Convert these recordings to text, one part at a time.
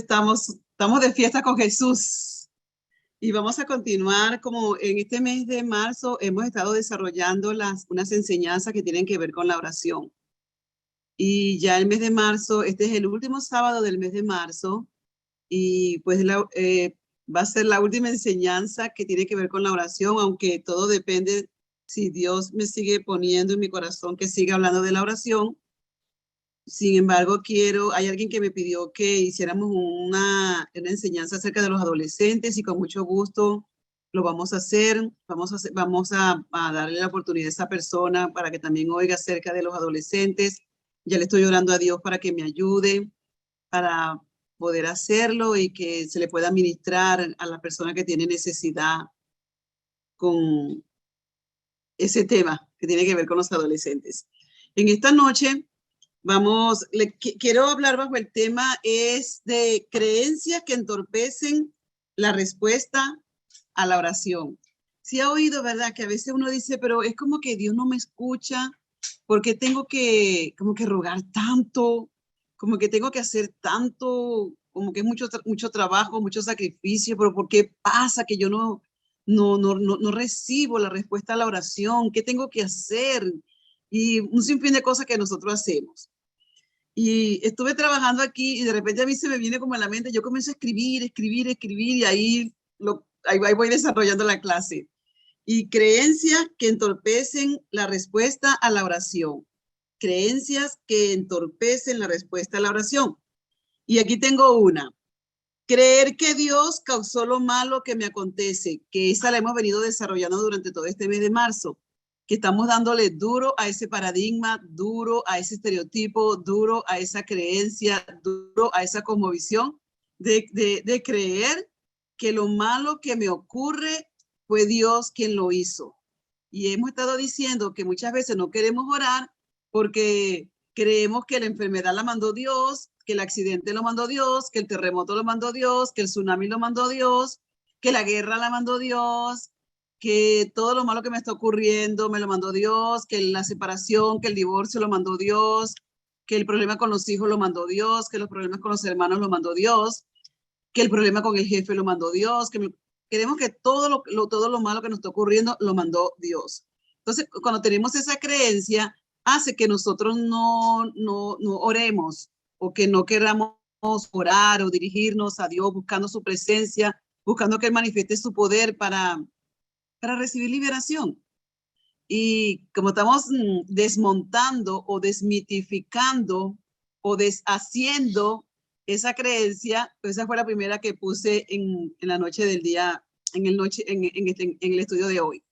Estamos de fiesta con Jesús y vamos a continuar como en este mes de marzo hemos estado desarrollando unas enseñanzas que tienen que ver con la oración. Y ya el mes de marzo, este es el último sábado del mes de marzo y pues va a ser la última enseñanza que tiene que ver con la oración, aunque todo depende si Dios me sigue poniendo en mi corazón que siga hablando de la oración. Sin embargo, hay alguien que me pidió que hiciéramos una enseñanza acerca de los adolescentes y con mucho gusto lo vamos a hacer. Vamos a darle la oportunidad a esa persona para que también oiga acerca de los adolescentes. Ya le estoy orando a Dios para que me ayude para poder hacerlo y que se le pueda ministrar a la persona que tiene necesidad con ese tema que tiene que ver con los adolescentes. En esta noche quiero hablar bajo el tema es de creencias que entorpecen la respuesta a la oración. Sí ha oído, ¿verdad? Que a veces uno dice, pero es como que Dios no me escucha, porque tengo que como que rogar tanto, como que tengo que hacer tanto, como que es mucho trabajo, mucho sacrificio, pero ¿por qué pasa que yo no recibo la respuesta a la oración? ¿Qué tengo que hacer? Y un sinfín de cosas que nosotros hacemos. Y estuve trabajando aquí y de repente a mí se me viene como a la mente, yo comienzo a escribir y ahí voy desarrollando la clase. Y creencias que entorpecen la respuesta a la oración. Creencias que entorpecen la respuesta a la oración. Y aquí tengo una. Creer que Dios causó lo malo que me acontece, que esa la hemos venido desarrollando durante todo este mes de marzo, que estamos dándole duro a ese paradigma, duro a ese estereotipo, duro a esa creencia, duro a esa cosmovisión de creer que lo malo que me ocurre fue Dios quien lo hizo. Y hemos estado diciendo que muchas veces no queremos orar porque creemos que la enfermedad la mandó Dios, que el accidente lo mandó Dios, que el terremoto lo mandó Dios, que el tsunami lo mandó Dios, que la guerra la mandó Dios, que todo lo malo que me está ocurriendo me lo mandó Dios, que la separación, que el divorcio lo mandó Dios, que el problema con los hijos lo mandó Dios, que los problemas con los hermanos lo mandó Dios, que el problema con el jefe lo mandó Dios, queremos que todo lo malo que nos está ocurriendo lo mandó Dios. Entonces, cuando tenemos esa creencia, hace que nosotros no oremos o que no queramos orar o dirigirnos a Dios buscando su presencia, buscando que Él manifieste su poder para recibir liberación. Y como estamos desmontando o desmitificando o deshaciendo esa creencia, pues esa fue la primera que puse en la noche del día, en el estudio de hoy.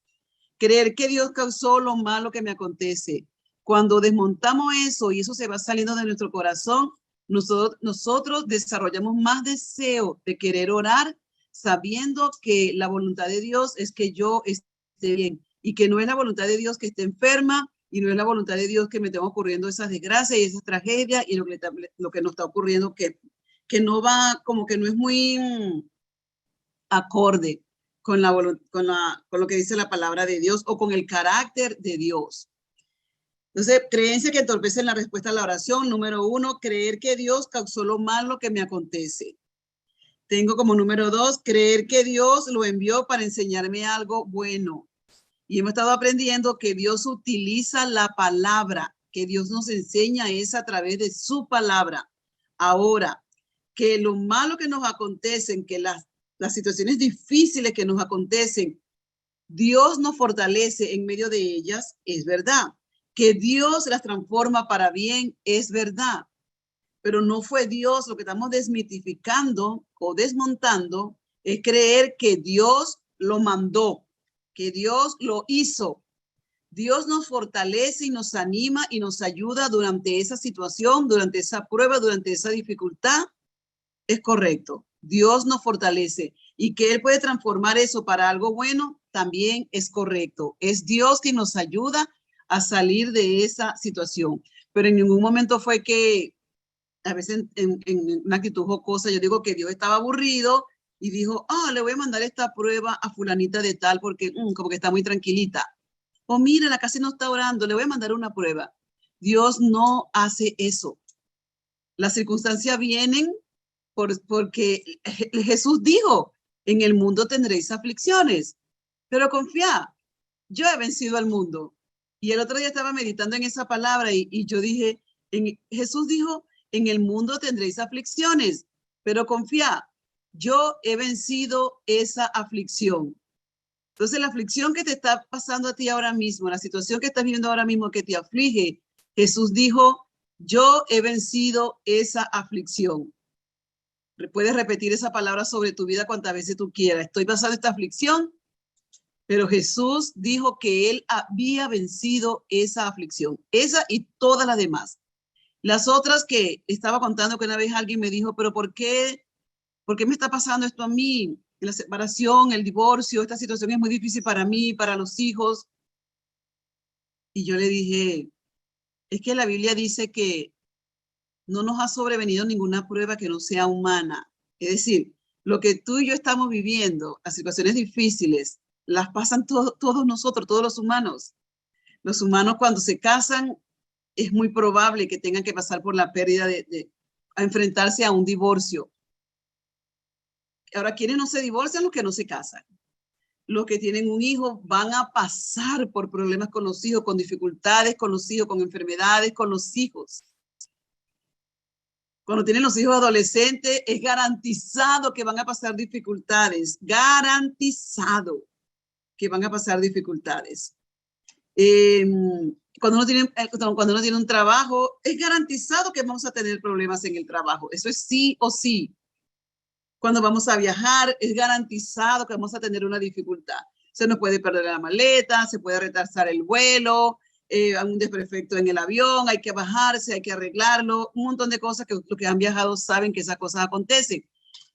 Creer que Dios causó lo malo que me acontece. Cuando desmontamos eso y eso se va saliendo de nuestro corazón, nosotros desarrollamos más deseo de querer orar, sabiendo que la voluntad de Dios es que yo esté bien y que no es la voluntad de Dios que esté enferma y no es la voluntad de Dios que me estén ocurriendo esas desgracias y esas tragedias y lo que nos está ocurriendo que no va, como que no es muy acorde con lo que dice la palabra de Dios o con el carácter de Dios. Entonces, creencia que entorpecen la respuesta a la oración. Número 1, creer que Dios causó lo malo que me acontece. Tengo como número 2, creer que Dios lo envió para enseñarme algo bueno. Y hemos estado aprendiendo que Dios utiliza la palabra, que Dios nos enseña es a través de su palabra. Ahora, que lo malo que nos acontecen, que las situaciones difíciles que nos acontecen, Dios nos fortalece en medio de ellas, es verdad. Que Dios las transforma para bien, es verdad. Pero no fue Dios. Lo que estamos desmitificando o desmontando es creer que Dios lo mandó, que Dios lo hizo. Dios nos fortalece y nos anima y nos ayuda durante esa situación, durante esa prueba, durante esa dificultad. Es correcto. Dios nos fortalece y que Él puede transformar eso para algo bueno, también es correcto. Es Dios quien nos ayuda a salir de esa situación. Pero en ningún momento fue que, a veces en una actitud jocosa, yo digo que Dios estaba aburrido y dijo, le voy a mandar esta prueba a fulanita de tal porque como que está muy tranquilita. O mira, la casi no está orando, le voy a mandar una prueba. Dios no hace eso. Las circunstancias vienen porque Jesús dijo, en el mundo tendréis aflicciones, pero confía, yo he vencido al mundo. Y el otro día estaba meditando en esa palabra y yo dije, Jesús dijo, en el mundo tendréis aflicciones, pero confía, yo he vencido esa aflicción. Entonces, la aflicción que te está pasando a ti ahora mismo, la situación que estás viviendo ahora mismo que te aflige, Jesús dijo, yo he vencido esa aflicción. Puedes repetir esa palabra sobre tu vida cuantas veces tú quieras. Estoy pasando esta aflicción, pero Jesús dijo que él había vencido esa aflicción, esa y todas las demás. Las otras que estaba contando que una vez alguien me dijo, pero ¿por qué me está pasando esto a mí? La separación, el divorcio, esta situación es muy difícil para mí, para los hijos. Y yo le dije, es que la Biblia dice que no nos ha sobrevenido ninguna prueba que no sea humana. Es decir, lo que tú y yo estamos viviendo, las situaciones difíciles, las pasan todos nosotros, todos los humanos. Los humanos cuando se casan, es muy probable que tengan que pasar por la pérdida a enfrentarse a un divorcio. Ahora, ¿quiénes no se divorcian? Los que no se casan. Los que tienen un hijo van a pasar por problemas con los hijos, con dificultades con los hijos, con enfermedades con los hijos. Cuando tienen los hijos adolescentes, es garantizado que van a pasar dificultades. Garantizado que van a pasar dificultades. Cuando uno tiene un trabajo, es garantizado que vamos a tener problemas en el trabajo. Eso es sí o sí. Cuando vamos a viajar, es garantizado que vamos a tener una dificultad. Se nos puede perder la maleta, se puede retrasar el vuelo, un desperfecto en el avión, hay que bajarse, hay que arreglarlo, un montón de cosas que los que han viajado saben que esas cosas acontecen.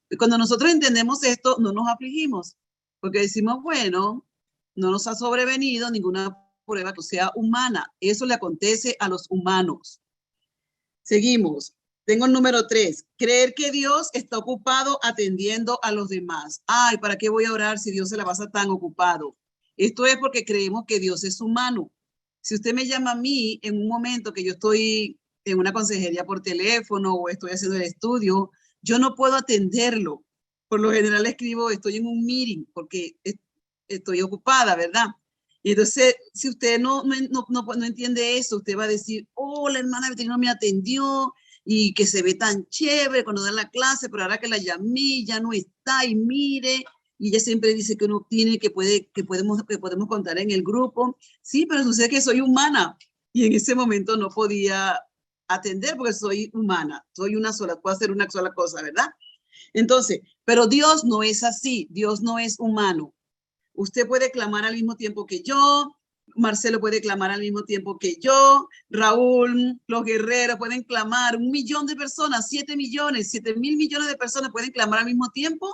Y cuando nosotros entendemos esto, no nos afligimos, porque decimos, bueno, no nos ha sobrevenido ninguna prueba que sea humana. Eso le acontece a los humanos. Seguimos. Tengo el número 3. Creer que Dios está ocupado atendiendo a los demás. Ay, ¿para qué voy a orar si Dios se la pasa tan ocupado? Esto es porque creemos que Dios es humano. Si usted me llama a mí en un momento que yo estoy en una consejería por teléfono o estoy haciendo el estudio, yo no puedo atenderlo. Por lo general escribo, estoy en un meeting porque estoy ocupada, ¿verdad? Y entonces, si usted no entiende eso, usted va a decir, oh, la hermana no me atendió y que se ve tan chévere cuando da la clase, pero ahora que la llamé ya no está y mire, y ella siempre dice que uno tiene, que podemos contar en el grupo. Sí, pero sucede que soy humana y en ese momento no podía atender porque soy humana, soy una sola, puedo hacer una sola cosa, ¿verdad? Entonces, pero Dios no es así, Dios no es humano. Usted puede clamar al mismo tiempo que yo, Marcelo puede clamar al mismo tiempo que yo, Raúl, los guerreros pueden clamar, 1 millón de personas, 7 millones, 7,000 millones de personas pueden clamar al mismo tiempo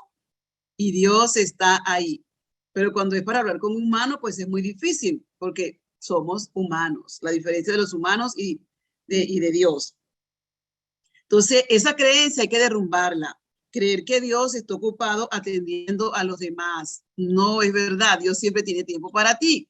y Dios está ahí. Pero cuando es para hablar con un humano, pues es muy difícil porque somos humanos, la diferencia de los humanos y de Dios. Entonces, esa creencia hay que derrumbarla. Creer que Dios está ocupado atendiendo a los demás. No es verdad, Dios siempre tiene tiempo para ti.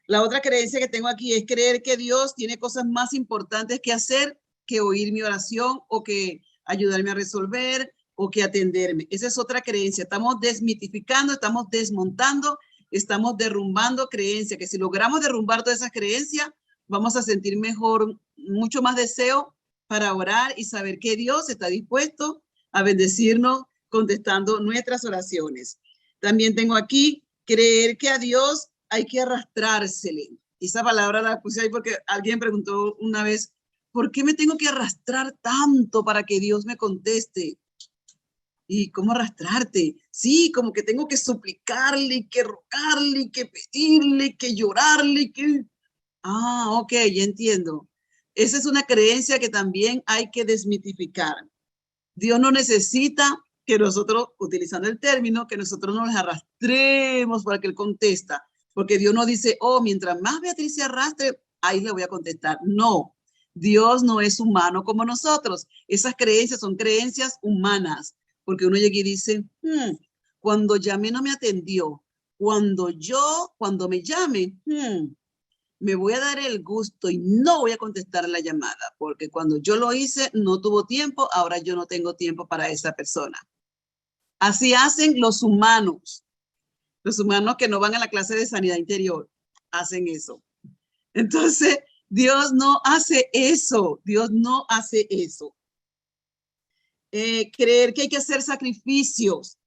La otra creencia que tengo aquí es creer que Dios tiene cosas más importantes que hacer que oír mi oración o que ayudarme a resolver o que atenderme. Esa es otra creencia. Estamos desmitificando, estamos desmontando, estamos derrumbando creencias, que si logramos derrumbar todas esas creencias, vamos a sentir mejor, mucho más deseo para orar y saber que Dios está dispuesto a bendecirnos contestando nuestras oraciones. También tengo aquí, creer que a Dios hay que arrastrársele. Esa palabra la puse ahí porque alguien preguntó una vez, ¿por qué me tengo que arrastrar tanto para que Dios me conteste? ¿Y cómo arrastrarte? Sí, como que tengo que suplicarle, que rogarle, que pedirle, que llorarle, que... Ah, ok, ya entiendo. Esa es una creencia que también hay que desmitificar. Dios no necesita que nosotros, utilizando el término, que nosotros nos arrastremos para que Él contesta. Porque Dios no dice, oh, mientras más Beatriz se arrastre, ahí le voy a contestar. No, Dios no es humano como nosotros. Esas creencias son creencias humanas. Porque uno llega y dice, cuando llamé no me atendió. Cuando me llame, me voy a dar el gusto y no voy a contestar la llamada, porque cuando yo lo hice no tuvo tiempo, ahora yo no tengo tiempo para esa persona. Así hacen los humanos que no van a la clase de sanidad interior, hacen eso. Entonces, Dios no hace eso, Dios no hace eso. Creer que hay que hacer sacrificios,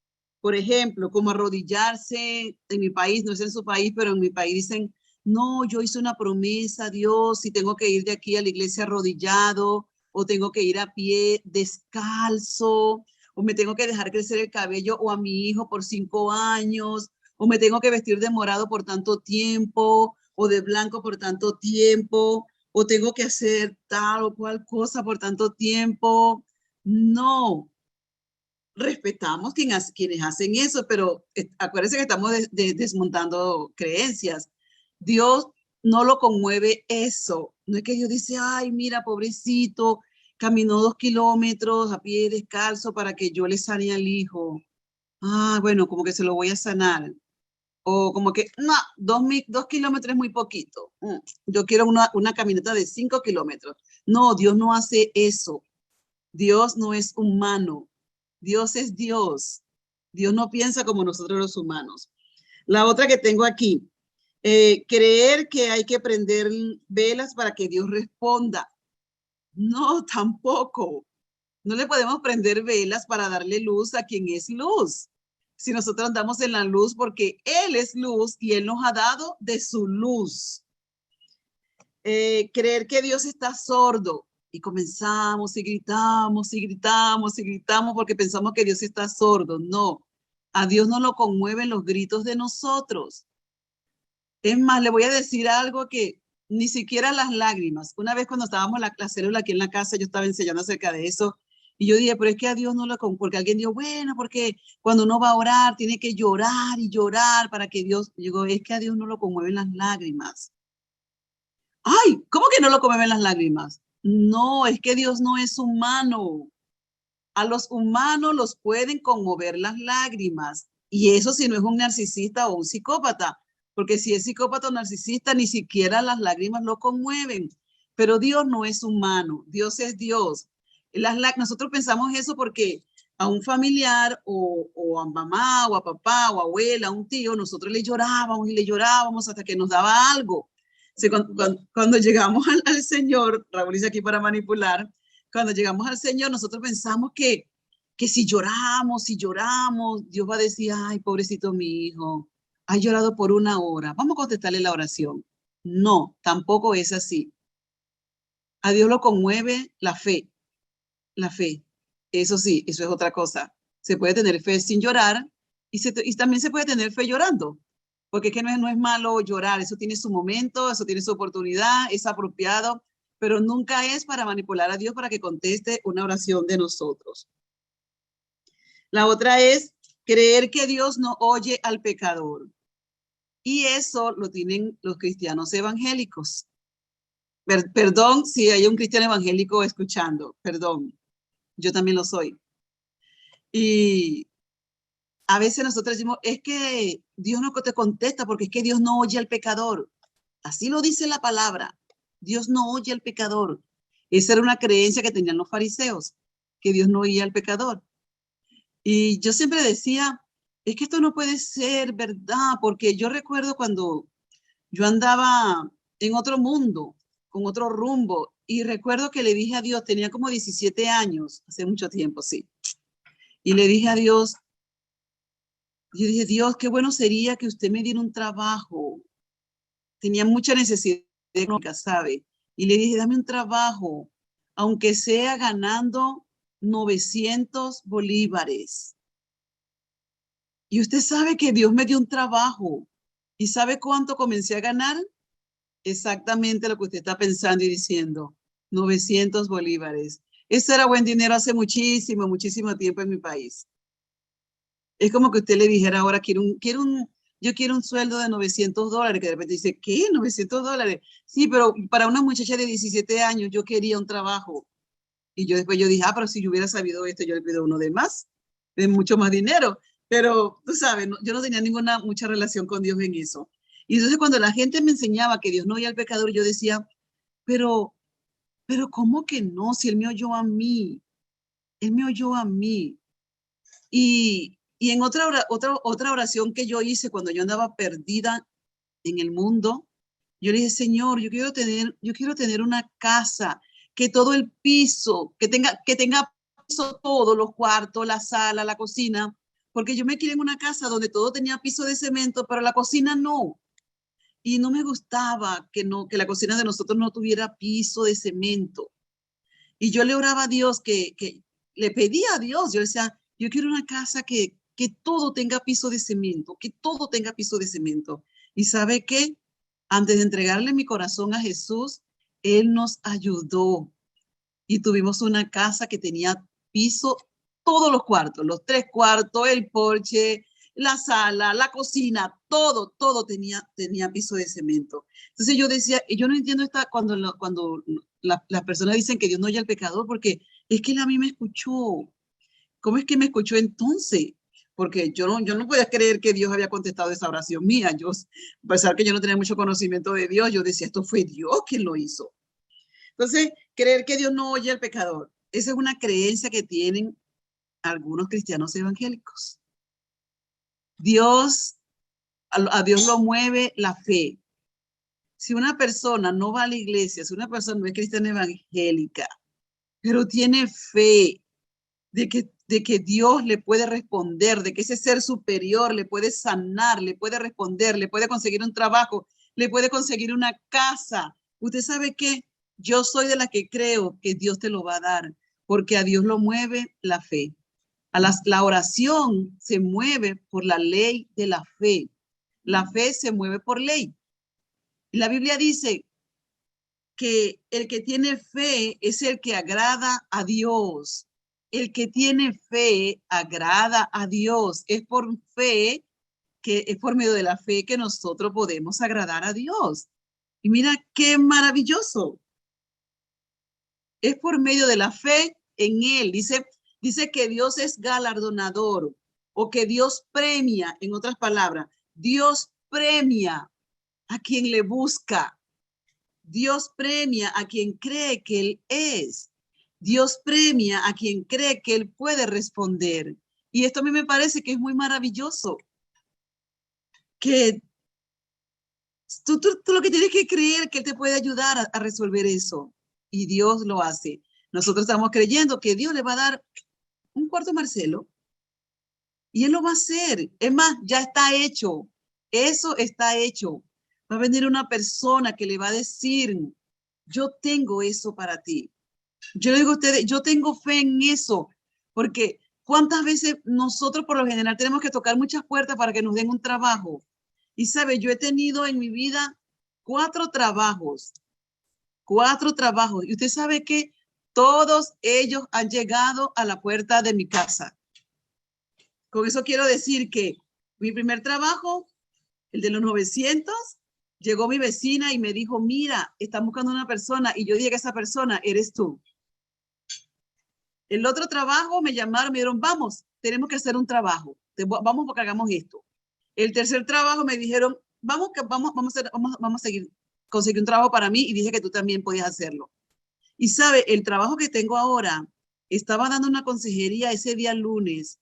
por ejemplo, como arrodillarse en mi país, no es en su país, pero en mi país dicen, no, yo hice una promesa a Dios y tengo que ir de aquí a la iglesia arrodillado, o tengo que ir a pie descalzo, o me tengo que dejar crecer el cabello o a mi hijo por 5 años, o me tengo que vestir de morado por tanto tiempo, o de blanco por tanto tiempo, o tengo que hacer tal o cual cosa por tanto tiempo. No, respetamos quienes hacen eso, pero acuérdense que estamos desmontando creencias. Dios no lo conmueve eso. No es que Dios dice, ay, mira, pobrecito, caminó 2 kilómetros a pie descalzo para que yo le sane al hijo. Ah, bueno, como que se lo voy a sanar. O como que, no, 2 kilómetros es muy poquito. Yo quiero una caminata de 5 kilómetros. No, Dios no hace eso. Dios no es humano. Dios es Dios. Dios no piensa como nosotros los humanos. La otra que tengo aquí, creer que hay que prender velas para que Dios responda. No, tampoco. No le podemos prender velas para darle luz a quien es luz. Si nosotros andamos en la luz porque Él es luz y Él nos ha dado de su luz. Creer que Dios está sordo. Y comenzamos y gritamos y gritamos y gritamos porque pensamos que Dios está sordo. No, a Dios no lo conmueven los gritos de nosotros. Es más, le voy a decir algo que ni siquiera las lágrimas. Una vez cuando estábamos en la célula aquí en la casa, yo estaba enseñando acerca de eso. Y yo dije, pero es que a Dios no lo conmueve. Porque alguien dijo, bueno, porque cuando uno va a orar tiene que llorar y llorar para que Dios. Yo digo, es que a Dios no lo conmueven las lágrimas. Ay, ¿cómo que no lo conmueven las lágrimas? No, es que Dios no es humano. A los humanos los pueden conmover las lágrimas. Y eso si no es un narcisista o un psicópata. Porque si es psicópata o narcisista, ni siquiera las lágrimas lo conmueven. Pero Dios no es humano. Dios es Dios. Nosotros pensamos eso porque a un familiar o a mamá o a papá o a abuela, a un tío, nosotros le llorábamos y le llorábamos hasta que nos daba algo. Sí, cuando llegamos al Señor, Raúl dice aquí para manipular, cuando llegamos al Señor, nosotros pensamos que si lloramos, Dios va a decir, ay, pobrecito mi hijo, ha llorado por 1 hora, vamos a contestarle la oración. No, tampoco es así. A Dios lo conmueve la fe. Eso sí, eso es otra cosa. Se puede tener fe sin llorar y también se puede tener fe llorando. Porque es que no es malo llorar, eso tiene su momento, eso tiene su oportunidad, es apropiado, pero nunca es para manipular a Dios para que conteste una oración de nosotros. La otra es creer que Dios no oye al pecador. Y eso lo tienen los cristianos evangélicos. Perdón si hay un cristiano evangélico escuchando, perdón, yo también lo soy. Y a veces nosotros decimos, es que Dios no te contesta porque es que Dios no oye al pecador. Así lo dice la palabra. Dios no oye al pecador. Esa era una creencia que tenían los fariseos, que Dios no oía al pecador. Y yo siempre decía, es que esto no puede ser verdad, porque yo recuerdo cuando yo andaba en otro mundo, con otro rumbo, y recuerdo que le dije a Dios, tenía como 17 años, hace mucho tiempo, sí. Y le dije a Dios, yo dije, Dios, qué bueno sería que usted me diera un trabajo. Tenía mucha necesidad económica, ¿sabe? Y le dije, dame un trabajo, aunque sea ganando 900 bolívares. Y usted sabe que Dios me dio un trabajo. ¿Y sabe cuánto comencé a ganar? Exactamente lo que usted está pensando y diciendo, 900 bolívares. Eso era buen dinero hace muchísimo, muchísimo tiempo en mi país. Es como que usted le dijera ahora, yo quiero un sueldo de $900, que de repente dice, ¿qué? $900. Sí, pero para una muchacha de 17 años yo quería un trabajo. Y después yo dije, pero si yo hubiera sabido esto, yo le pido uno de más, de mucho más dinero. Pero tú sabes, yo no tenía mucha relación con Dios en eso. Y entonces cuando la gente me enseñaba que Dios no oía al pecador, yo decía, pero ¿cómo que no? Si Él me oyó a mí, Él me oyó a mí. Y en otra oración que yo hice cuando yo andaba perdida en el mundo, yo le dije, Señor, yo quiero tener una casa, que todo el piso, que tenga piso todos los cuartos, la sala, la cocina, porque yo me quería en una casa donde todo tenía piso de cemento, pero la cocina no. Y no me gustaba que la cocina de nosotros no tuviera piso de cemento. Y yo le oraba a Dios, que le pedía a Dios, yo le decía, yo quiero una casa que todo tenga piso de cemento, que todo tenga piso de cemento. ¿Y sabe qué? Antes de entregarle mi corazón a Jesús, Él nos ayudó y tuvimos una casa que tenía piso, todos los cuartos, los 3 cuartos, el porche, la sala, la cocina, todo tenía piso de cemento. Entonces yo decía, yo no entiendo cuando las personas dicen que Dios no oye al pecador, porque es que Él a mí me escuchó. ¿Cómo es que me escuchó entonces? Porque yo no podía creer que Dios había contestado esa oración mía. A pesar que yo no tenía mucho conocimiento de Dios, yo decía, esto fue Dios quien lo hizo. Entonces, creer que Dios no oye al pecador, esa es una creencia que tienen algunos cristianos evangélicos. A Dios lo mueve la fe. Si una persona no va a la iglesia, si una persona no es cristiana evangélica, pero tiene fe de que Dios le puede responder, de que ese ser superior le puede sanar, le puede responder, le puede conseguir un trabajo, le puede conseguir una casa. ¿Usted sabe qué? Yo soy de la que creo que Dios te lo va a dar, porque a Dios lo mueve la fe. La oración se mueve por la ley de la fe. La fe se mueve por ley. La Biblia dice que el que tiene fe es el que agrada a Dios. El que tiene fe agrada a Dios. Es por fe, que es por medio de la fe que nosotros podemos agradar a Dios. Y mira qué maravilloso. Es por medio de la fe en Él. Dice que Dios es galardonador o que Dios premia, en otras palabras, Dios premia a quien le busca. Dios premia a quien cree que Él es. Dios premia a quien cree que Él puede responder. Y esto a mí me parece que es muy maravilloso. Que tú lo que tienes que creer que Él te puede ayudar a resolver eso. Y Dios lo hace. Nosotros estamos creyendo que Dios le va a dar un cuarto a Marcelo. Y Él lo va a hacer. Es más, ya está hecho. Eso está hecho. Va a venir una persona que le va a decir, yo tengo eso para ti. Yo le digo a ustedes, yo tengo fe en eso, porque ¿cuántas veces nosotros por lo general tenemos que tocar muchas puertas para que nos den un trabajo? Y sabe, yo he tenido en mi vida 4 trabajos, y usted sabe que todos ellos han llegado a la puerta de mi casa. Con eso quiero decir que mi primer trabajo, el de los 900, llegó mi vecina y me dijo, mira, están buscando una persona, y yo dije que esa persona eres tú. El otro trabajo me llamaron, me dijeron, vamos, tenemos que hacer un trabajo. Vamos porque hagamos esto. El tercer trabajo me dijeron, vamos a seguir, conseguir un trabajo para mí y dije que tú también podías hacerlo. Y sabe, el trabajo que tengo ahora, estaba dando una consejería ese día lunes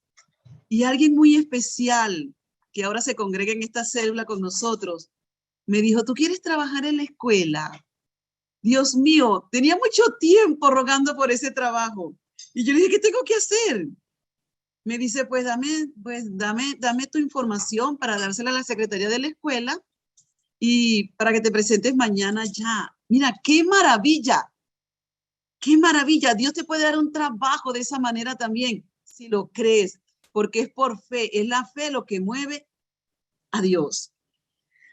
y alguien muy especial que ahora se congrega en esta célula con nosotros, me dijo, ¿tú quieres trabajar en la escuela? Dios mío, tenía mucho tiempo rogando por ese trabajo. Y yo le dije, ¿qué tengo que hacer? Me dice, pues dame tu información para dársela a la secretaría de la escuela y para que te presentes mañana ya. Mira, qué maravilla. Qué maravilla. Dios te puede dar un trabajo de esa manera también, si lo crees, porque es por fe. Es la fe lo que mueve a Dios.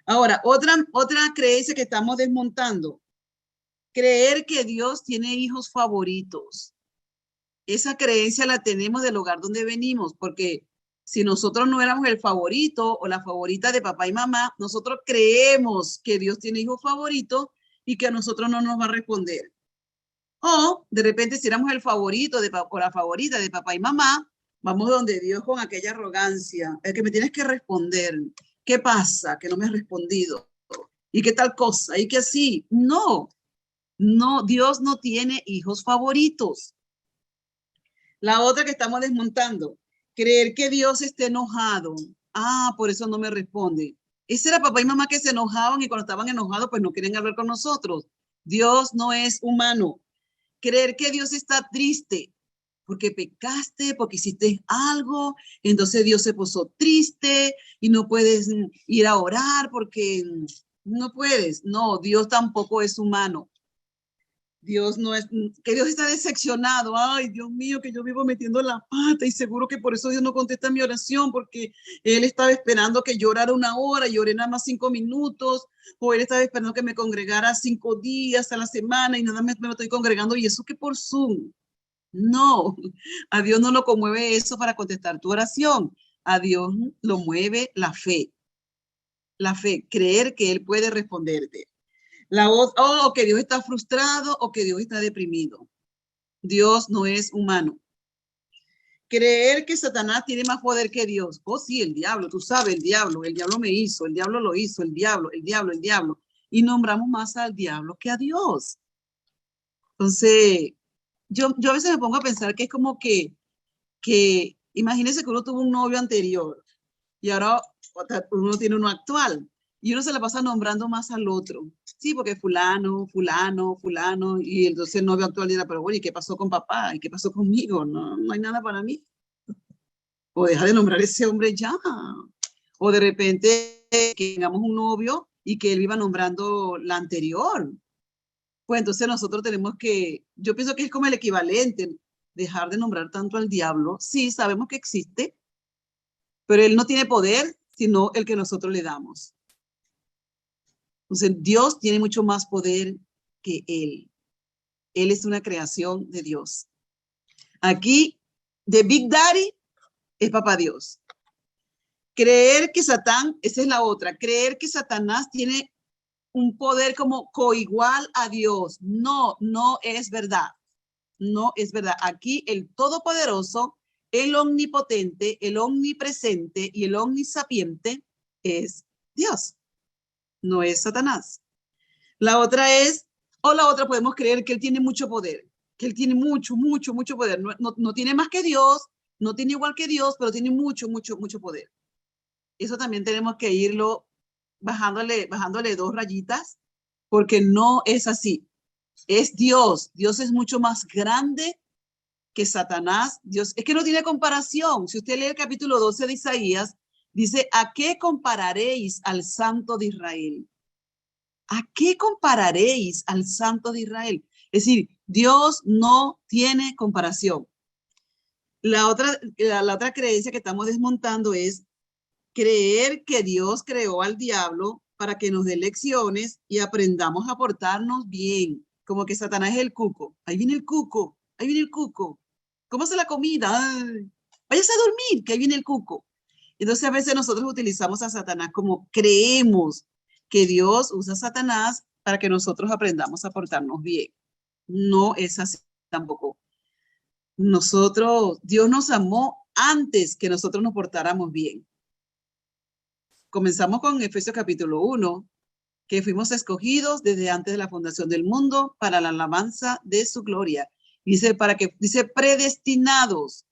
Ahora, otra creencia que estamos desmontando. Creer que Dios tiene hijos favoritos. Esa creencia la tenemos del hogar donde venimos, porque si nosotros no éramos el favorito o la favorita de papá y mamá, nosotros creemos que Dios tiene hijos favoritos y que a nosotros no nos va a responder. O de repente si éramos el favorito o la favorita de papá y mamá, vamos donde Dios con aquella arrogancia, es que me tienes que responder, ¿qué pasa? Que no me has respondido. ¿Y qué tal cosa? ¿Y qué así? No, no, Dios no tiene hijos favoritos. La otra que estamos desmontando, creer que Dios esté enojado. Ah, por eso no me responde. Ese era papá y mamá que se enojaban y cuando estaban enojados pues no querían hablar con nosotros. Dios no es humano. Creer que Dios está triste porque pecaste, porque hiciste algo, entonces Dios se puso triste y no puedes ir a orar porque no puedes. No, Dios tampoco es humano. Dios no es, que Dios está decepcionado. Ay, Dios mío, que yo vivo metiendo la pata y seguro que por eso Dios no contesta mi oración, porque Él estaba esperando que yo orara 1 hora y oré nada más 5 minutos, o Él estaba esperando que me congregara 5 días a la semana y nada más me lo estoy congregando y eso que por Zoom. No, a Dios no lo conmueve eso para contestar tu oración. A Dios lo mueve la fe, creer que Él puede responderte. La voz, o que Dios está frustrado o que Dios está deprimido. Dios no es humano. Creer que Satanás tiene más poder que Dios. Oh, sí, el diablo, tú sabes, el diablo me hizo, el diablo lo hizo, el diablo. Y nombramos más al diablo que a Dios. Entonces, yo a veces me pongo a pensar que es como que imagínese que uno tuvo un novio anterior y ahora uno tiene uno actual y uno se la pasa nombrando más al otro. Sí, porque fulano, y entonces el novio actual dirá, pero bueno, ¿y qué pasó con papá? ¿Y qué pasó conmigo? No, no hay nada para mí. O deja de nombrar a ese hombre ya. O de repente que tengamos un novio y que él iba nombrando la anterior. Pues entonces nosotros tenemos que, yo pienso que es como el equivalente, dejar de nombrar tanto al diablo. Sí, sabemos que existe, pero él no tiene poder, sino el que nosotros le damos. Entonces, Dios tiene mucho más poder que él. Él es una creación de Dios. Aquí, de Big Daddy es Papá Dios. Creer que Satán, esa es la otra, creer que Satanás tiene un poder como coigual a Dios. No, no es verdad. No es verdad. Aquí el Todopoderoso, el Omnipotente, el Omnipresente y el Omnisapiente es Dios. No es Satanás. La otra es, o la otra podemos creer que él tiene mucho poder, que él tiene mucho poder. No tiene más que Dios, no tiene igual que Dios, pero tiene mucho poder. Eso también tenemos que irlo bajándole 2 rayitas, porque no es así. Es Dios. Dios es mucho más grande que Satanás. Dios es que no tiene comparación. Si usted lee el capítulo 12 de Isaías, dice, ¿a qué compararéis al Santo de Israel? ¿A qué compararéis al Santo de Israel? Es decir, Dios no tiene comparación. La otra creencia que estamos desmontando es creer que Dios creó al diablo para que nos dé lecciones y aprendamos a portarnos bien, como que Satanás es el cuco. Ahí viene el cuco, ahí viene el cuco. ¿Cómo se la comida? Ay, váyase a dormir, que ahí viene el cuco. Entonces a veces nosotros utilizamos a Satanás como creemos que Dios usa a Satanás para que nosotros aprendamos a portarnos bien. No es así tampoco. Dios nos amó antes que nosotros nos portáramos bien. Comenzamos con Efesios capítulo 1, que fuimos escogidos desde antes de la fundación del mundo para la alabanza de su gloria. Dice predestinados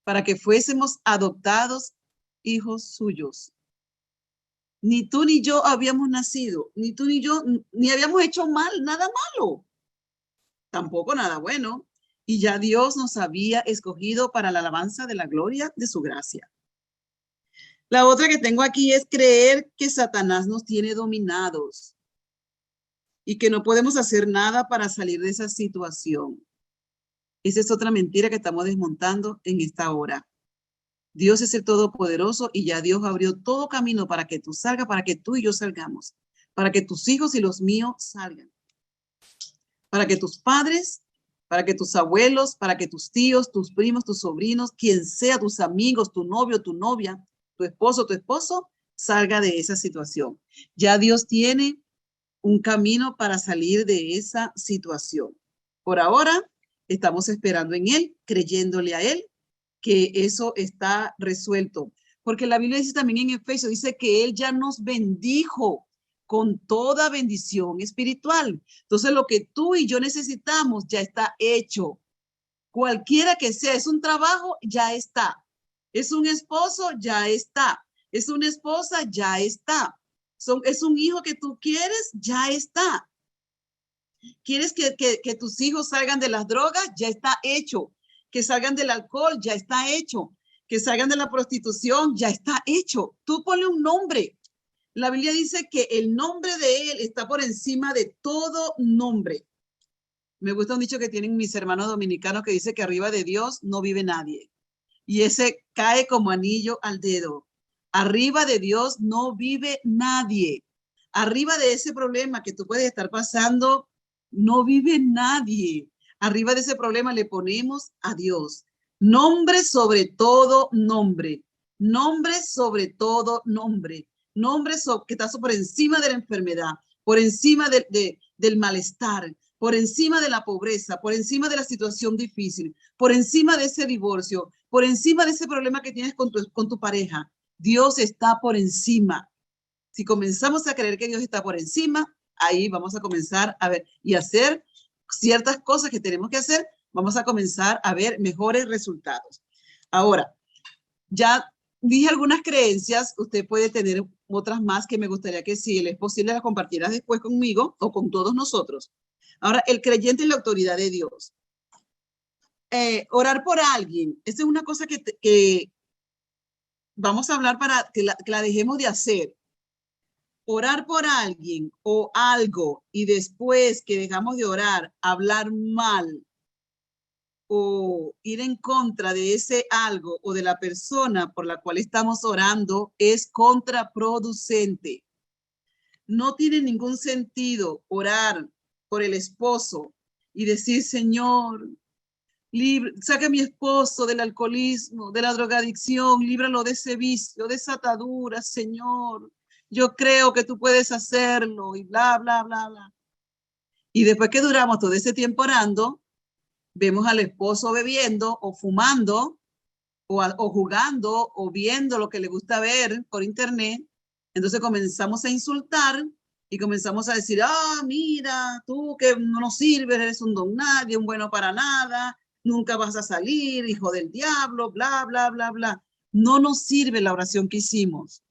para que fuésemos adoptados hijos suyos. Ni tú ni yo habíamos nacido, ni tú ni yo, ni habíamos hecho nada malo, tampoco nada bueno. Y ya Dios nos había escogido para la alabanza de la gloria de su gracia. La otra que tengo aquí es creer que Satanás nos tiene dominados y que no podemos hacer nada para salir de esa situación. Esa es otra mentira que estamos desmontando en esta hora. Dios es el Todopoderoso y ya Dios abrió todo camino para que tú salgas, para que tú y yo salgamos, para que tus hijos y los míos salgan, para que tus padres, para que tus abuelos, para que tus tíos, tus primos, tus sobrinos, quien sea, tus amigos, tu novio, tu novia, tu esposo, salga de esa situación. Ya Dios tiene un camino para salir de esa situación. Por ahora, estamos esperando en Él, creyéndole a Él, que eso está resuelto. Porque la Biblia dice también en Efesios, dice que Él ya nos bendijo con toda bendición espiritual. Entonces, lo que tú y yo necesitamos ya está hecho. Cualquiera que sea, es un trabajo, ya está. Es un esposo, ya está. Es una esposa, ya está. Es un hijo que tú quieres, ya está. ¿Quieres que tus hijos salgan de las drogas? Ya está hecho. Que salgan del alcohol, ya está hecho. Que salgan de la prostitución, ya está hecho. Tú ponle un nombre. La Biblia dice que el nombre de Él está por encima de todo nombre. Me gusta un dicho que tienen mis hermanos dominicanos que dice que arriba de Dios no vive nadie. Y ese cae como anillo al dedo. Arriba de Dios no vive nadie. Arriba de ese problema que tú puedes estar pasando, no vive nadie. Arriba de ese problema le ponemos a Dios. Nombre sobre todo nombre. Nombre sobre todo nombre. Nombre que está por encima de la enfermedad, por encima del malestar, por encima de la pobreza, por encima de la situación difícil, por encima de ese divorcio, por encima de ese problema que tienes con tu pareja. Dios está por encima. Si comenzamos a creer que Dios está por encima, ahí vamos a comenzar a ver y hacer ciertas cosas que tenemos que hacer, vamos a comenzar a ver mejores resultados. Ahora, ya dije algunas creencias, usted puede tener otras más que me gustaría que si es posible las compartieras después conmigo o con todos nosotros. Ahora, el creyente en la autoridad de Dios. Orar por alguien, esa es una cosa que vamos a hablar para que la dejemos de hacer. Orar por alguien o algo y después que dejamos de orar, hablar mal o ir en contra de ese algo o de la persona por la cual estamos orando es contraproducente. No tiene ningún sentido orar por el esposo y decir, Señor, saca a mi esposo del alcoholismo, de la drogadicción, líbralo de ese vicio, de esa atadura, Señor. Yo creo que tú puedes hacerlo y bla, bla, bla, bla. Y después que duramos todo ese tiempo orando, vemos al esposo bebiendo o fumando o jugando o viendo lo que le gusta ver por internet. Entonces comenzamos a insultar y comenzamos a decir, mira, tú que no nos sirves, eres un don nadie, un bueno para nada, nunca vas a salir, hijo del diablo, bla, bla, bla, bla. No nos sirve la oración que hicimos.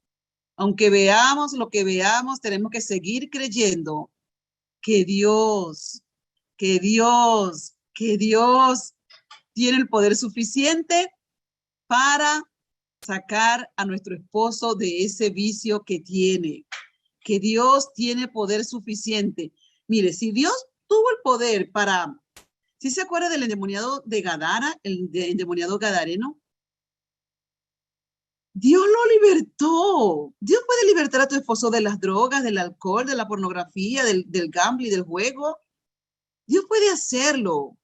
Aunque veamos lo que veamos, tenemos que seguir creyendo que Dios tiene el poder suficiente para sacar a nuestro esposo de ese vicio que tiene. Que Dios tiene poder suficiente. Mire, si Dios tuvo el poder para... ¿Sí se acuerda del endemoniado de Gadara, el endemoniado gadareno? Dios lo libertó. Dios puede libertar a tu esposo de las drogas, del alcohol, de la pornografía, del gambling, del juego. Dios puede hacerlo.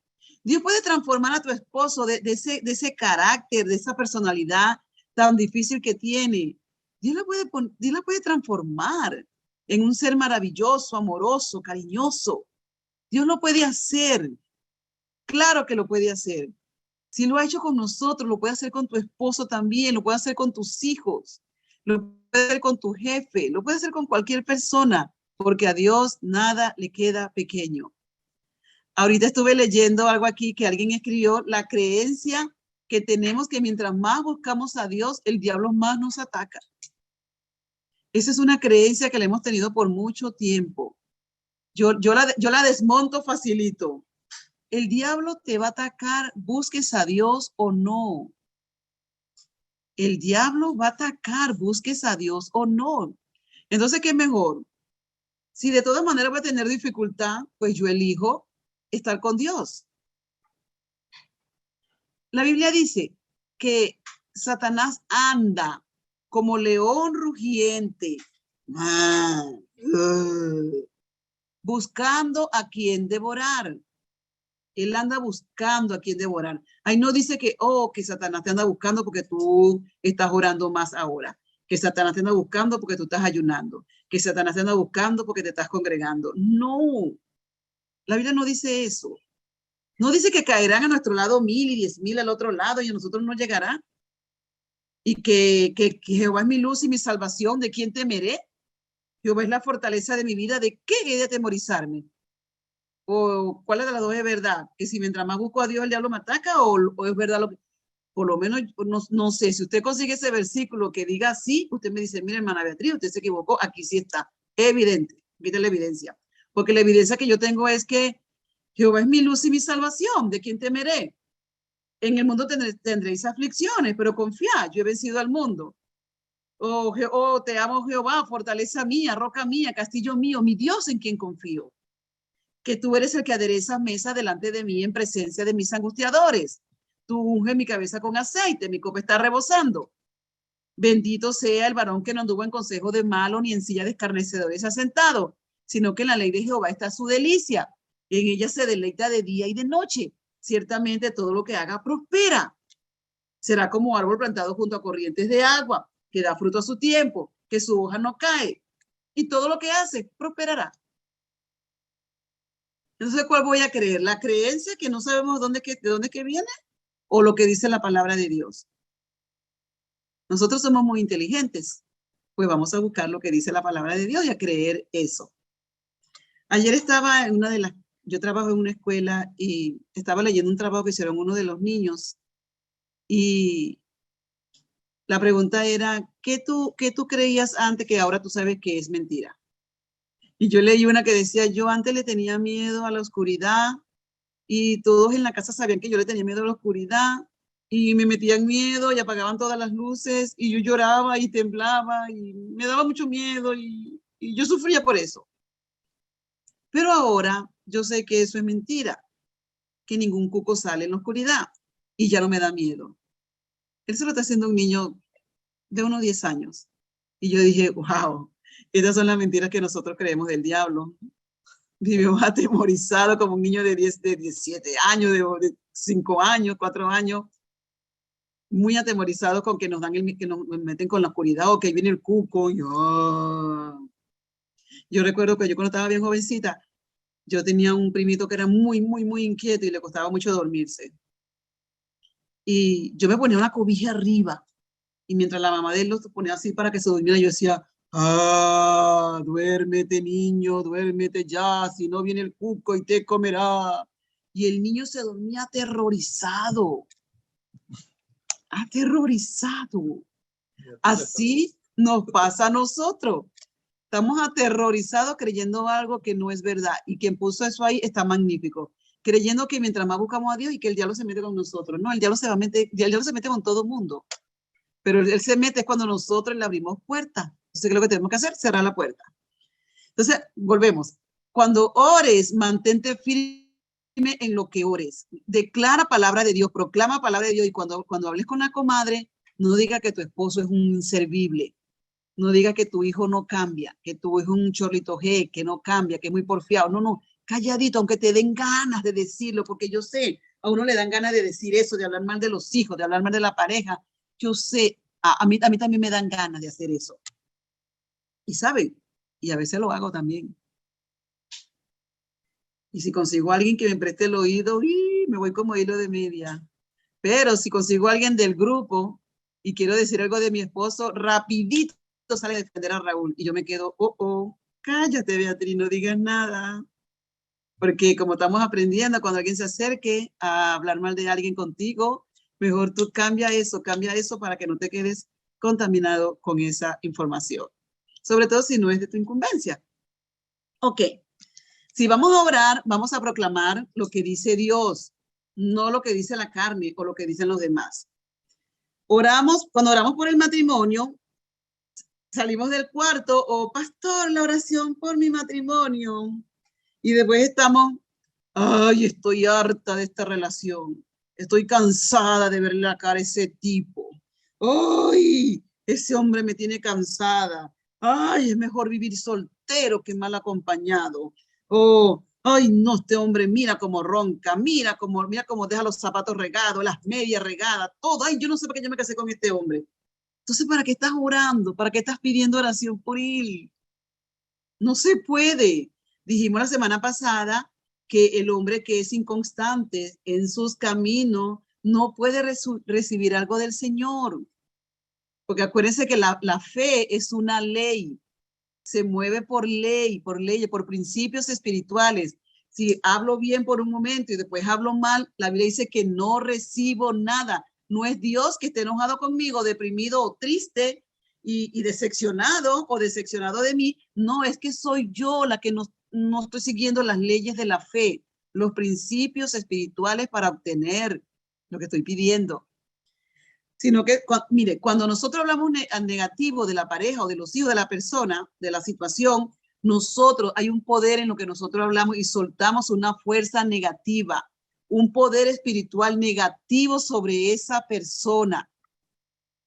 Dios puede transformar a tu esposo de ese carácter, de esa personalidad tan difícil que tiene. Dios la puede transformar en un ser maravilloso, amoroso, cariñoso. Dios lo puede hacer. Claro que lo puede hacer. Si lo ha hecho con nosotros, lo puede hacer con tu esposo también, lo puede hacer con tus hijos, lo puede hacer con tu jefe, lo puede hacer con cualquier persona, porque a Dios nada le queda pequeño. Ahorita estuve leyendo algo aquí que alguien escribió, la creencia que tenemos que mientras más buscamos a Dios, el diablo más nos ataca. Esa es una creencia que la hemos tenido por mucho tiempo. Yo la desmonto facilito. El diablo te va a atacar, busques a Dios o no. El diablo va a atacar, busques a Dios o no. Entonces, ¿qué es mejor? Si de todas maneras voy a tener dificultad, pues yo elijo estar con Dios. La Biblia dice que Satanás anda como león rugiente, buscando a quien devorar. Él anda buscando a quien devorar. Ahí no dice que Satanás te anda buscando porque tú estás orando más ahora. Que Satanás te anda buscando porque tú estás ayunando. Que Satanás te anda buscando porque te estás congregando. No, la Biblia no dice eso. No dice que caerán a nuestro lado 1000 y 10,000 al otro lado y a nosotros no llegará. y que Jehová es mi luz y mi salvación, ¿de quién temeré? Jehová es la fortaleza de mi vida, ¿de qué he de atemorizarme? ¿O cuál de las dos es verdad? Que si mientras más busco a Dios el diablo me ataca, o es verdad lo que, por lo menos, no sé, si usted consigue ese versículo que diga sí, usted me dice, mire, hermana Beatriz, usted se equivocó, aquí sí está, evidente, aquí está la evidencia. Porque la evidencia que yo tengo es que Jehová es mi luz y mi salvación, ¿de quién temeré? En el mundo tendréis aflicciones, pero confiad, yo he vencido al mundo. Oh, te amo Jehová, fortaleza mía, roca mía, castillo mío, mi Dios en quien confío. Que tú eres el que aderezas mesa delante de mí en presencia de mis angustiadores. Tú unges mi cabeza con aceite, mi copa está rebosando. Bendito sea el varón que no anduvo en consejo de malo ni en silla de escarnecedores asentado, sino que en la ley de Jehová está su delicia. En ella se deleita de día y de noche. Ciertamente todo lo que haga prospera. Será como árbol plantado junto a corrientes de agua, que da fruto a su tiempo, que su hoja no cae. Y todo lo que hace prosperará. Entonces, ¿cuál voy a creer? ¿La creencia que no sabemos de dónde que viene? ¿O lo que dice la palabra de Dios? Nosotros somos muy inteligentes. Pues vamos a buscar lo que dice la palabra de Dios y a creer eso. Ayer estaba en yo trabajo en una escuela y estaba leyendo un trabajo que hicieron uno de los niños y la pregunta era, ¿qué tú creías antes que ahora tú sabes que es mentira? Y yo leí una que decía, yo antes le tenía miedo a la oscuridad y todos en la casa sabían que yo le tenía miedo a la oscuridad y me metían miedo y apagaban todas las luces y yo lloraba y temblaba y me daba mucho miedo y yo sufría por eso. Pero ahora yo sé que eso es mentira, que ningún cuco sale en la oscuridad y ya no me da miedo. Él se lo está haciendo a un niño de unos 10 años. Y yo dije, wow, estas son las mentiras que nosotros creemos del diablo. Vivimos atemorizados como un niño de 17 años, de 5 años, 4 años, muy atemorizados con que nos que nos meten con la oscuridad o que viene el cuco. Yo recuerdo que yo cuando estaba bien jovencita, yo tenía un primito que era muy inquieto y le costaba mucho dormirse. Y yo me ponía una cobija arriba y mientras la mamá de él lo ponía así para que se durmiera, yo decía, duérmete niño, duérmete ya, si no viene el cuco y te comerá. Y el niño se dormía aterrorizado, aterrorizado. Así nos pasa a nosotros. Estamos aterrorizados creyendo algo que no es verdad. Y quien puso eso ahí está magnífico. Creyendo que mientras más buscamos a Dios y que el diablo se mete con nosotros. No, el diablo el diablo se mete con todo el mundo. Pero él se mete cuando nosotros le abrimos puerta. Entonces, ¿qué es lo que tenemos que hacer? Cerrar la puerta. Entonces, volvemos. Cuando ores, mantente firme en lo que ores. Declara palabra de Dios, proclama palabra de Dios. Y cuando hables con la comadre, no diga que tu esposo es un inservible. No diga que tu hijo no cambia, que tu hijo es un chorlito G, que no cambia, que es muy porfiado. No, calladito, aunque te den ganas de decirlo, porque yo sé, a uno le dan ganas de decir eso, de hablar mal de los hijos, de hablar mal de la pareja. Yo sé, a mí también me dan ganas de hacer eso. Y saben, y a veces lo hago también. Y si consigo a alguien que me preste el oído, me voy como hilo de media. Pero si consigo a alguien del grupo y quiero decir algo de mi esposo, rapidito sale a defender a Raúl. Y yo me quedo, cállate, Beatriz, no digas nada. Porque como estamos aprendiendo, cuando alguien se acerque a hablar mal de alguien contigo, mejor tú cambia eso para que no te quedes contaminado con esa información. Sobre todo si no es de tu incumbencia. Ok. Si vamos a orar, vamos a proclamar lo que dice Dios, no lo que dice la carne o lo que dicen los demás. Cuando oramos por el matrimonio, salimos del cuarto, pastor, la oración por mi matrimonio. Y después estamos, estoy harta de esta relación. Estoy cansada de ver la cara a ese tipo. Ese hombre me tiene cansada. Es mejor vivir soltero que mal acompañado. No, este hombre, mira cómo ronca, mira cómo deja los zapatos regados, las medias regadas, todo. Yo no sé por qué yo me casé con este hombre. Entonces, ¿para qué estás orando? ¿Para qué estás pidiendo oración por él? No se puede. Dijimos la semana pasada que el hombre que es inconstante en sus caminos no puede recibir algo del Señor. Porque acuérdense que la fe es una ley, se mueve por ley, por principios espirituales. Si hablo bien por un momento y después hablo mal, la Biblia dice que no recibo nada. No es Dios que esté enojado conmigo, deprimido o triste y decepcionado o decepcionado de mí. No, es que soy yo la que no estoy siguiendo las leyes de la fe, los principios espirituales para obtener lo que estoy pidiendo. Sino que, mire, cuando nosotros hablamos negativo de la pareja o de los hijos de la persona, de la situación, nosotros, hay un poder en lo que nosotros hablamos y soltamos una fuerza negativa, un poder espiritual negativo sobre esa persona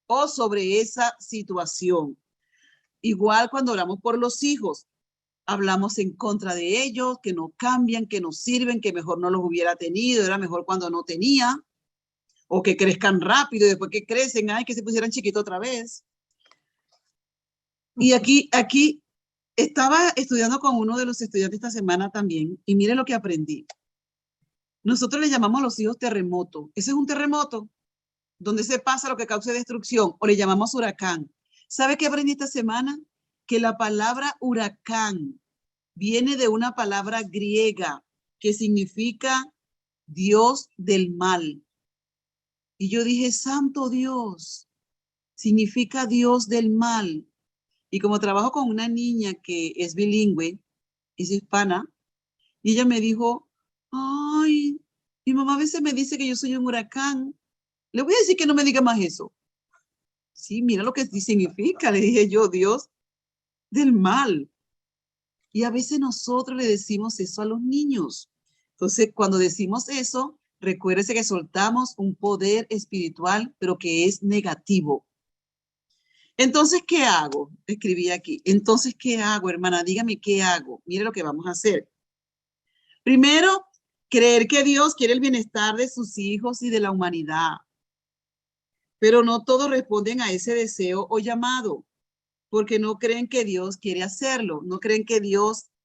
o sobre esa situación. Igual cuando hablamos por los hijos, hablamos en contra de ellos, que no cambian, que no sirven, que mejor no los hubiera tenido, era mejor cuando no tenía, o que crezcan rápido y después que crecen, ay, que se pusieran chiquitos otra vez. Y aquí estaba estudiando con uno de los estudiantes esta semana también, y mire lo que aprendí. Nosotros le llamamos a los hijos terremoto. Ese es un terremoto donde se pasa lo que cause destrucción, o le llamamos huracán. ¿Sabe qué aprendí esta semana? Que la palabra huracán viene de una palabra griega que significa Dios del mal. Y yo dije, santo Dios, significa Dios del mal. Y como trabajo con una niña que es bilingüe, es hispana, y ella me dijo, ay, mi mamá a veces me dice que yo soy un huracán. Le voy a decir que no me diga más eso. Sí, mira lo que significa, le dije yo, Dios del mal. Y a veces nosotros le decimos eso a los niños. Entonces, cuando decimos eso, recuérdese que soltamos un poder espiritual, pero que es negativo. Entonces, ¿qué hago? Escribí aquí. Entonces, ¿qué hago, hermana? Dígame qué hago. Mire lo que vamos a hacer. Primero, creer que Dios quiere el bienestar de sus hijos y de la humanidad. Pero no todos responden a ese deseo o llamado, porque no creen que Dios quiere hacerlo. No creen que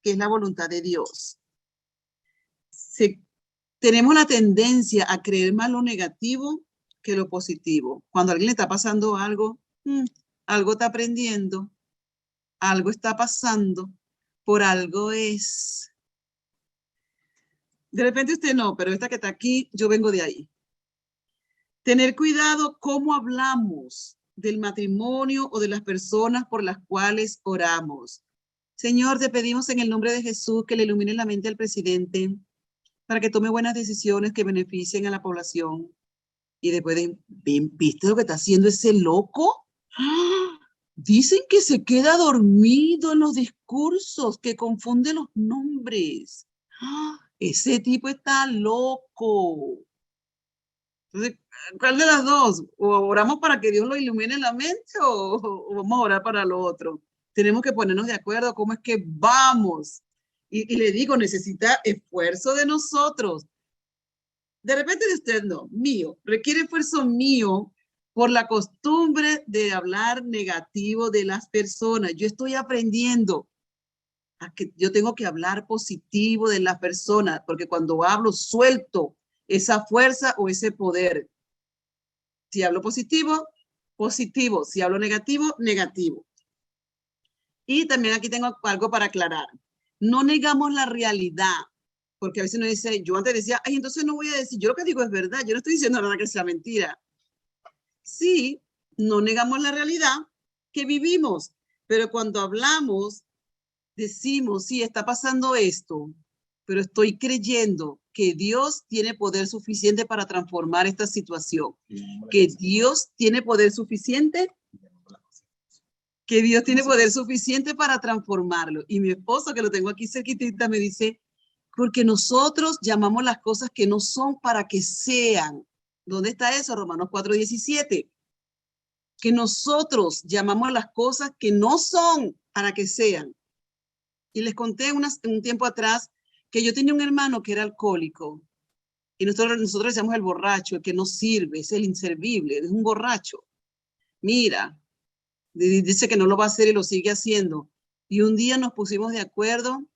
es la voluntad de Dios. Tenemos la tendencia a creer más lo negativo que lo positivo. Cuando a alguien le está pasando algo, algo está aprendiendo, algo está pasando, por algo es. De repente usted no, pero esta que está aquí, yo vengo de ahí. Tener cuidado cómo hablamos del matrimonio o de las personas por las cuales oramos. Señor, te pedimos en el nombre de Jesús que le ilumine la mente al presidente para que tome buenas decisiones que beneficien a la población. Y después ¿viste lo que está haciendo ese loco? ¡Ah! Dicen que se queda dormido en los discursos, que confunde los nombres. ¡Ah! Ese tipo está loco. Entonces, ¿cuál de las dos? ¿O oramos para que Dios lo ilumine la mente o vamos a orar para lo otro? Tenemos que ponernos de acuerdo cómo es que vamos. Y le digo, necesita esfuerzo de nosotros. De repente de usted no, mío. Requiere esfuerzo mío por la costumbre de hablar negativo de las personas. Yo estoy aprendiendo a que yo tengo que hablar positivo de las personas, porque cuando hablo suelto esa fuerza o ese poder. Si hablo positivo, positivo. Si hablo negativo, negativo. Y también aquí tengo algo para aclarar. No negamos la realidad, porque a veces uno dice, yo antes decía, ay, entonces no voy a decir, yo lo que digo es verdad, yo no estoy diciendo nada que sea mentira. Sí, no negamos la realidad que vivimos, pero cuando hablamos, decimos, sí, está pasando esto, pero estoy creyendo que Dios tiene poder suficiente para transformar esta situación, que Dios tiene poder suficiente, para transformarlo. Y mi esposo, que lo tengo aquí cerquitita, me dice, porque nosotros llamamos las cosas que no son para que sean. ¿Dónde está eso? Romanos 4:17. Que nosotros llamamos las cosas que no son para que sean. Y les conté un tiempo atrás que yo tenía un hermano que era alcohólico. Y nosotros decíamos el borracho, el que no sirve, es el inservible, es un borracho. Mira, dice que no lo va a hacer y lo sigue haciendo. Y un día nos pusimos de acuerdo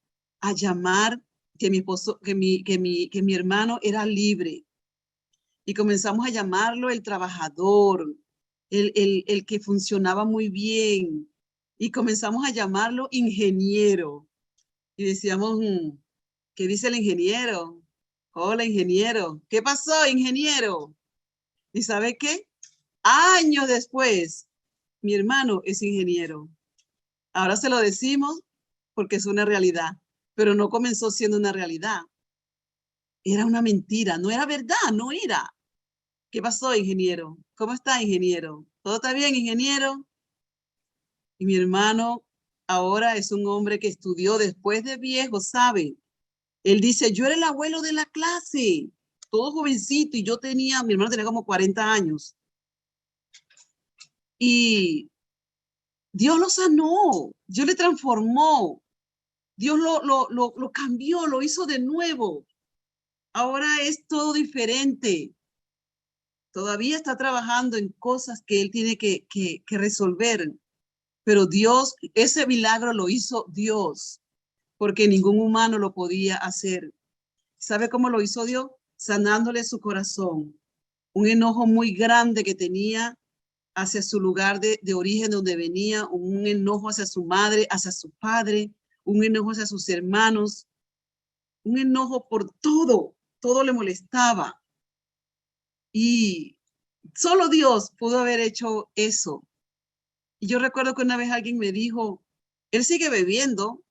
a llamar que mi esposo, que mi hermano era libre. Y comenzamos a llamarlo el trabajador, el que funcionaba muy bien. Y comenzamos a llamarlo ingeniero. Y decíamos, ¿qué dice el ingeniero? Hola, ingeniero. ¿Qué pasó, ingeniero? ¿Y sabe qué? Años después, mi hermano es ingeniero. Ahora se lo decimos porque es una realidad, pero no comenzó siendo una realidad. Era una mentira, no era verdad, no era. ¿Qué pasó, ingeniero? ¿Cómo está, ingeniero? ¿Todo está bien, ingeniero? Y mi hermano ahora es un hombre que estudió después de viejo, ¿sabe? Él dice, yo era el abuelo de la clase, todo jovencito, y mi hermano tenía como 40 años. Y Dios lo sanó, Dios le transformó, Dios lo cambió, lo hizo de nuevo. Ahora es todo diferente. Todavía está trabajando en cosas que él tiene que resolver. Pero Dios, ese milagro lo hizo Dios, porque ningún humano lo podía hacer. ¿Sabe cómo lo hizo Dios? Sanándole su corazón. Un enojo muy grande que tenía hacia su lugar de origen donde venía, un enojo hacia su madre, hacia su padre, un enojo hacia sus hermanos, un enojo por todo le molestaba. Y solo Dios pudo haber hecho eso. Y yo recuerdo que una vez alguien me dijo, él sigue bebiendo,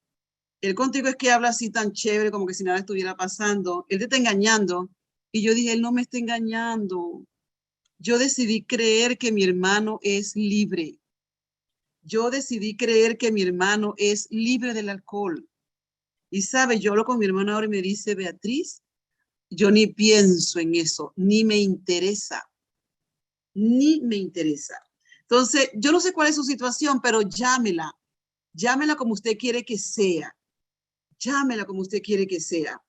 él contigo es que habla así tan chévere como que si nada estuviera pasando, él te está engañando. Y yo dije, él no me está engañando. Yo decidí creer que mi hermano es libre. Yo decidí creer que mi hermano es libre del alcohol. Y sabe, yo hablo con mi hermano ahora y me dice, Beatriz, yo ni pienso en eso, ni me interesa, ni me interesa. Entonces, yo no sé cuál es su situación, pero llámela como usted quiere que sea, llámela como usted quiere que sea,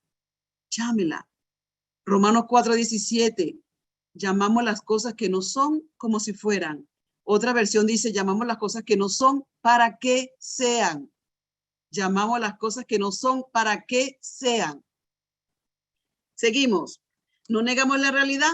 llámela. Romanos 4:17, llamamos las cosas que no son como si fueran. Otra versión dice, llamamos las cosas que no son para que sean. Llamamos las cosas que no son para que sean. Seguimos. No negamos la realidad,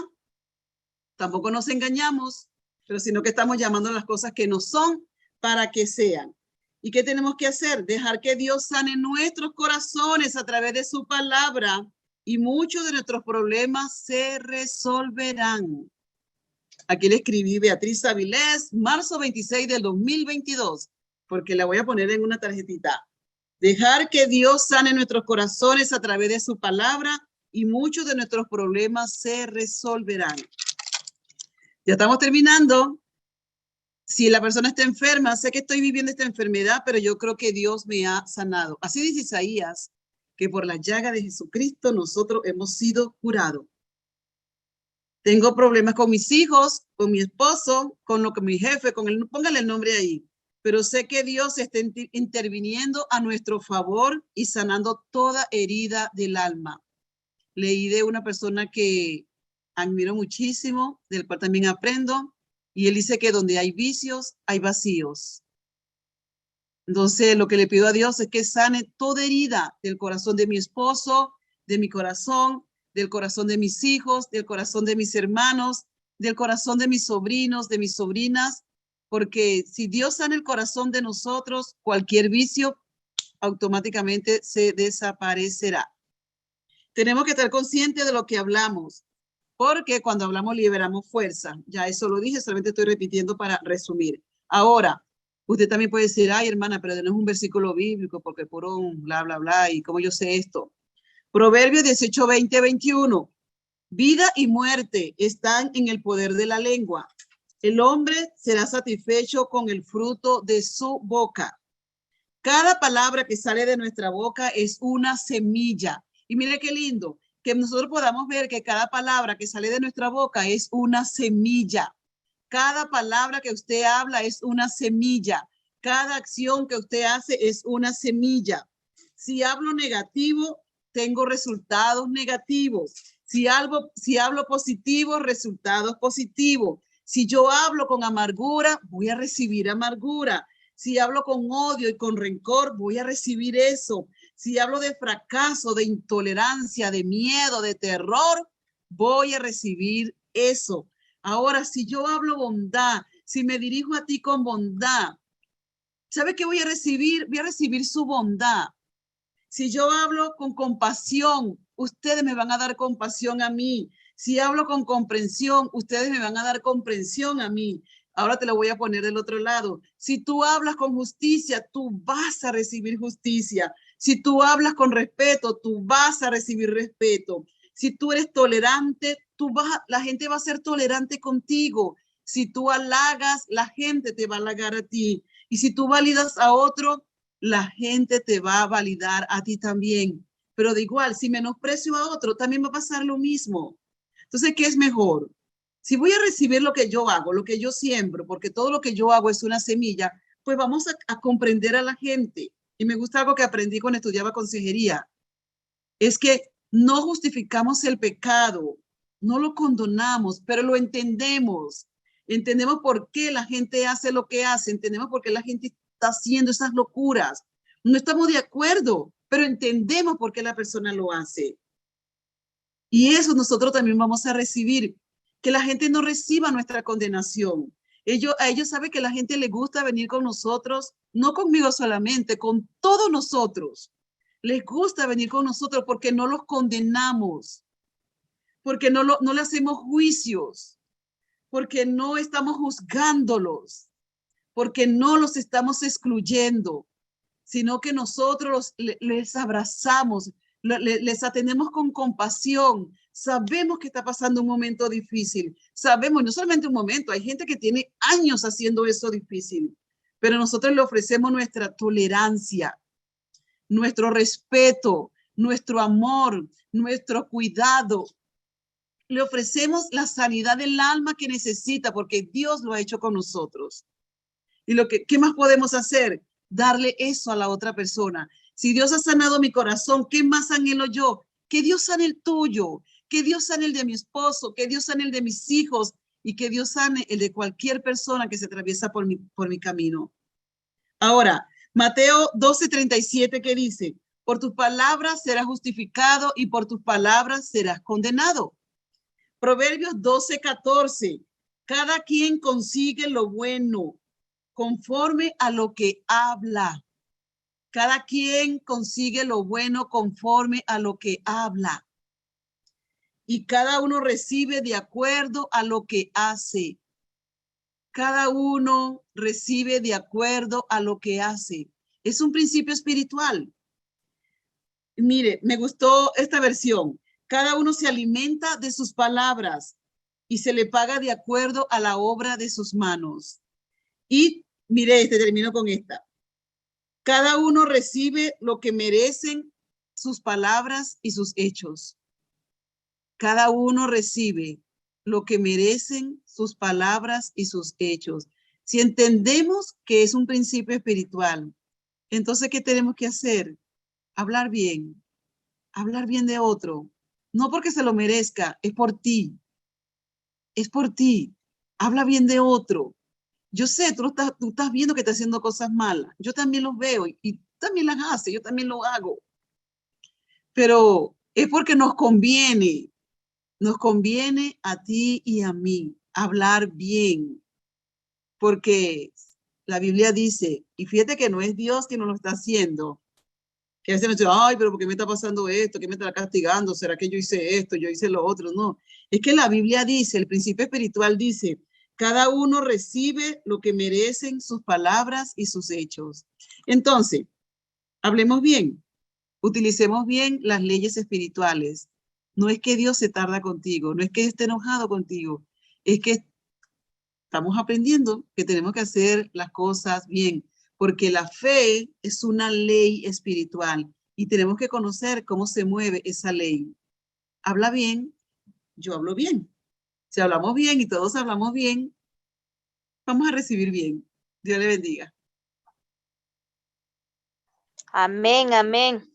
tampoco nos engañamos, pero sino que estamos llamando las cosas que no son para que sean. ¿Y qué tenemos que hacer? Dejar que Dios sane nuestros corazones a través de su palabra y muchos de nuestros problemas se resolverán. Aquí le escribí Beatriz Avilés, marzo 26 del 2022, porque la voy a poner en una tarjetita. Dejar que Dios sane nuestros corazones a través de su palabra y muchos de nuestros problemas se resolverán. Ya estamos terminando. Si la persona está enferma, sé que estoy viviendo esta enfermedad, pero yo creo que Dios me ha sanado. Así dice Isaías, que por la llaga de Jesucristo nosotros hemos sido curados. Tengo problemas con mis hijos, con mi esposo, con mi jefe, póngale el nombre ahí. Pero sé que Dios está interviniendo a nuestro favor y sanando toda herida del alma. Leí de una persona que admiro muchísimo, del cual también aprendo, y él dice que donde hay vicios, hay vacíos. Entonces, lo que le pido a Dios es que sane toda herida del corazón de mi esposo, de mi corazón, del corazón de mis hijos, del corazón de mis hermanos, del corazón de mis sobrinos, de mis sobrinas, porque si Dios sana el corazón de nosotros, cualquier vicio automáticamente se desaparecerá. Tenemos que estar conscientes de lo que hablamos, porque cuando hablamos liberamos fuerza. Ya eso lo dije, solamente estoy repitiendo para resumir. Ahora, usted también puede decir, ay, hermana, pero no es un versículo bíblico, porque por un bla, bla, bla, y cómo yo sé esto. Proverbios 18, 20, 21. Vida y muerte están en el poder de la lengua. El hombre será satisfecho con el fruto de su boca. Cada palabra que sale de nuestra boca es una semilla. Y mire qué lindo, que nosotros podamos ver que cada palabra que sale de nuestra boca es una semilla. Cada palabra que usted habla es una semilla. Cada acción que usted hace es una semilla. Si hablo negativo, tengo resultados negativos. Si hablo positivo, resultados positivos. Si yo hablo con amargura, voy a recibir amargura. Si hablo con odio y con rencor, voy a recibir eso. Si hablo de fracaso, de intolerancia, de miedo, de terror, voy a recibir eso. Ahora, si yo hablo bondad, si me dirijo a ti con bondad, ¿sabe qué voy a recibir? Voy a recibir su bondad. Si yo hablo con compasión, ustedes me van a dar compasión a mí. Si hablo con comprensión, ustedes me van a dar comprensión a mí. Ahora te lo voy a poner del otro lado. Si tú hablas con justicia, tú vas a recibir justicia. Si tú hablas con respeto, tú vas a recibir respeto. Si tú eres tolerante, la gente va a ser tolerante contigo. Si tú halagas, la gente te va a halagar a ti. Y si tú validas a otro, la gente te va a validar a ti también. Pero de igual, si menosprecio a otro, también va a pasar lo mismo. Entonces, ¿qué es mejor? Si voy a recibir lo que yo hago, lo que yo siembro, porque todo lo que yo hago es una semilla, pues vamos a comprender a la gente. Y me gusta algo que aprendí cuando estudiaba consejería. Es que no justificamos el pecado, no lo condonamos, pero lo entendemos. Entendemos por qué la gente hace lo que hace, entendemos por qué la gente está haciendo esas locuras. No estamos de acuerdo, pero entendemos por qué la persona lo hace. Y eso nosotros también vamos a recibir, que la gente no reciba nuestra condenación. A ellos saben que la gente le gusta venir con nosotros, no conmigo solamente, con todos nosotros. Les gusta venir con nosotros porque no los condenamos, porque no le hacemos juicios, porque no estamos juzgándolos, porque no los estamos excluyendo, sino que nosotros les abrazamos, les atendemos con compasión. Sabemos que está pasando un momento difícil. Sabemos, no solamente un momento, hay gente que tiene años haciendo eso difícil, pero nosotros le ofrecemos nuestra tolerancia, nuestro respeto, nuestro amor, nuestro cuidado. Le ofrecemos la sanidad del alma que necesita porque Dios lo ha hecho con nosotros. Y ¿qué más podemos hacer? Darle eso a la otra persona. Si Dios ha sanado mi corazón, ¿qué más anhelo yo? Que Dios sane el tuyo, que Dios sane el de mi esposo, que Dios sane el de mis hijos y que Dios sane el de cualquier persona que se atraviesa por mi camino. Ahora, Mateo 12:37, ¿qué dice? Por tus palabras serás justificado y por tus palabras serás condenado. Proverbios 12:14, cada quien consigue lo bueno conforme a lo que habla. Cada quien consigue lo bueno conforme a lo que habla. Y cada uno recibe de acuerdo a lo que hace. Cada uno recibe de acuerdo a lo que hace. Es un principio espiritual. Mire, me gustó esta versión. Cada uno se alimenta de sus palabras y se le paga de acuerdo a la obra de sus manos. Y mire, termino con esta. Cada uno recibe lo que merecen sus palabras y sus hechos. Cada uno recibe lo que merecen sus palabras y sus hechos. Si entendemos que es un principio espiritual, entonces, ¿qué tenemos que hacer? Hablar bien de otro. No porque se lo merezca, es por ti. Es por ti. Habla bien de otro. Yo sé, tú estás viendo que está haciendo cosas malas. Yo también los veo y también las hace, yo también lo hago. Pero es porque nos conviene a ti y a mí hablar bien. Porque la Biblia dice, y fíjate que no es Dios quien nos lo está haciendo, que a veces nos dice, ay, pero ¿por qué me está pasando esto? ¿Qué me está castigando? ¿Será que yo hice esto? ¿Yo hice lo otro? No, es que la Biblia dice, el principio espiritual dice, cada uno recibe lo que merecen sus palabras y sus hechos. Entonces, hablemos bien, utilicemos bien las leyes espirituales. No es que Dios se tarda contigo, no es que esté enojado contigo, es que estamos aprendiendo que tenemos que hacer las cosas bien, porque la fe es una ley espiritual y tenemos que conocer cómo se mueve esa ley. Habla bien, yo hablo bien. Si hablamos bien y todos hablamos bien, vamos a recibir bien. Dios le bendiga. Amén, amén.